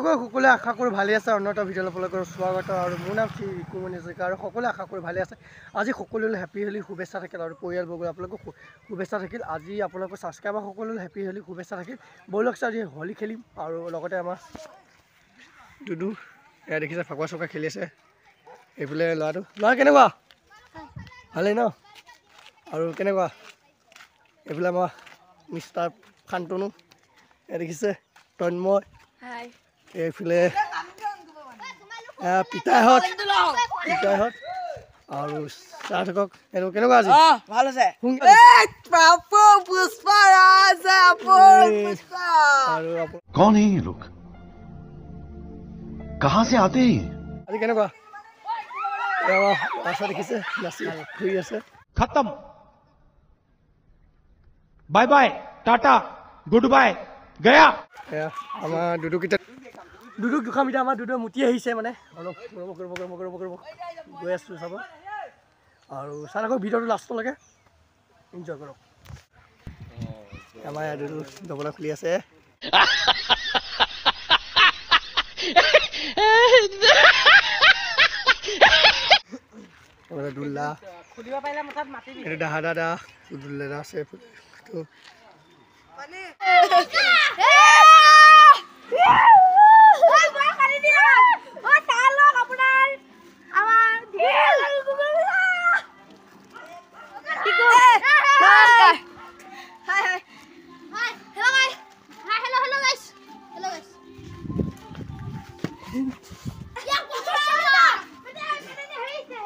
সকলোৱে আশা কৰোঁ ভালে আছে। অন্য এটা ভিডিঅ' আপোনালোকৰ স্বাগত। আৰু মোৰ নাম শ্ৰী ৰিকুমণি হাজৰিকা। আৰু সকলোৱে আশা কৰোঁ ভালে আছে। আজি সকলোলৈ হেপী হোলী শুভেচ্ছা থাকিল আৰু পৰিয়ালবৰ্গলৈ আপোনালোকক শুভেচ্ছা থাকিল। আজি আপোনালোকৰ ছাবস্ক্ৰাইবাৰ সকলোলৈ হেপী হোলী শুভেচ্ছা থাকিল। ব'লক আজি হোলী খেলিম। আৰু লগতে আমাৰ দুদু এয়া দেখিছে ফাকুৱা চকা খেলি আছে। এইফালে ল'ৰা কেনেকুৱা ভালেই ন? আৰু কেনেকুৱা এইফালে আমাৰ মিষ্টাৰ শান্তনু এয়া দেখিছে তন্ময়, এইফালে পিতাইহঁত আৰু চাহ থাকক। এইটো কেনেকুৱা আজি? ভাল আছে। कौन है ये लोग? कहां से आते हैं? আজি কেনেকুৱা আশা দেখিছে নাচি ঘূৰি আছে। खत्म bye bye tata goodbye गया। এয়া আমাৰ দুদুকেইটা দুদুক দুখাম এতিয়া আমাৰ দুদুৱে মুতি আহিছে মানে অলপ কৰিব গৈ আছোঁ চাব। আৰু চাই থাকক ভিডিঅ'টো লাষ্টলৈকে এনজয় কৰক। আমাৰ দুদু দবলা খুলি আছে। দুল্লা খুলিব পাৰিলে মুঠাত মাতিবি। এইটো দাহা দাদা দুল্লা আছে।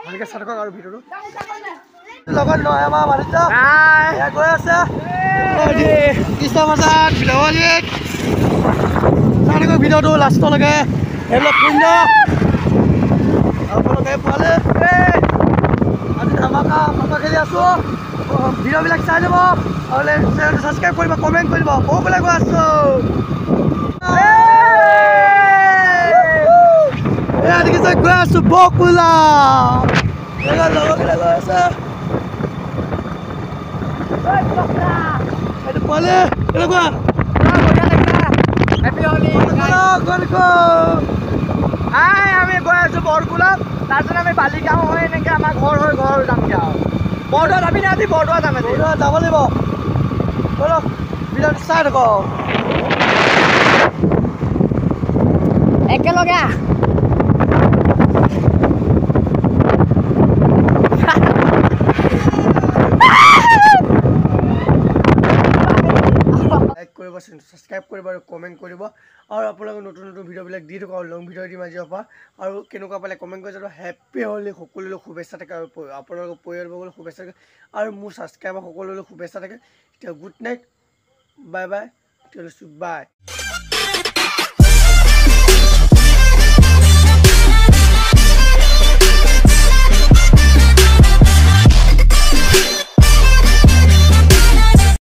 ভালকৈ চাই থাকক আৰু ভিডিঅ'টো লগত নহয় আমাৰ মালিকা গৈ আছে কৃষ্ণ প্ৰসাদ ভিডিঅ'ত চাই থাকক ভিডিঅ'টো লাষ্টলৈকে। এইবিলাক পুণ্য আপোনালোকে পোৱালে আজি ধামাকা খেলি আছোঁ। ভিডিঅ'বিলাক চাই যাব আৰু চেনেলটো ছাবস্ক্ৰাইব কৰিব, কমেণ্ট কৰিব। সৌফালে গৈ আছোঁ এয়া দেখিছে গৈ আছোঁ বকুলা লগৰকেইটা গৈ আছে। এইটো পোৱালে কেনেকুৱা আমি গৈ আছোঁ বৰকুলত। তাৰপিছত আমি বালিগাঁও হৈ এনেকৈ আমাৰ ঘৰ হৈ ঘৰ যামগৈ আৰু বৰদোৱা যাবি না? আজি বৰদোৱা যাম। আজি যাব লাগিব। বলক ভিডিঅ'টো চাই থাকক একেলগে। লাইক কৰিব, ছাবস্ক্ৰাইব কৰিব আৰু কমেণ্ট কৰিব। আৰু আপোনালোকে নতুন নতুন ভিডিঅ'বিলাক দি থাকক। লং ভিডিঅ' দিম আজিৰ পৰা। আৰু কেনেকুৱা পালে কমেণ্ট কৰি যাব। হেপী হোলী সকলোলৈ শুভেচ্ছা থাকে আৰু আপোনালোকৰ পৰিয়ালবৰ্গলৈ শুভেচ্ছা থাকে আৰু মোৰ ছাবস্ক্ৰাইবাৰ সকলোলৈ শুভেচ্ছা থাকে। এতিয়া গুড নাইট, বাই বাই, বাই।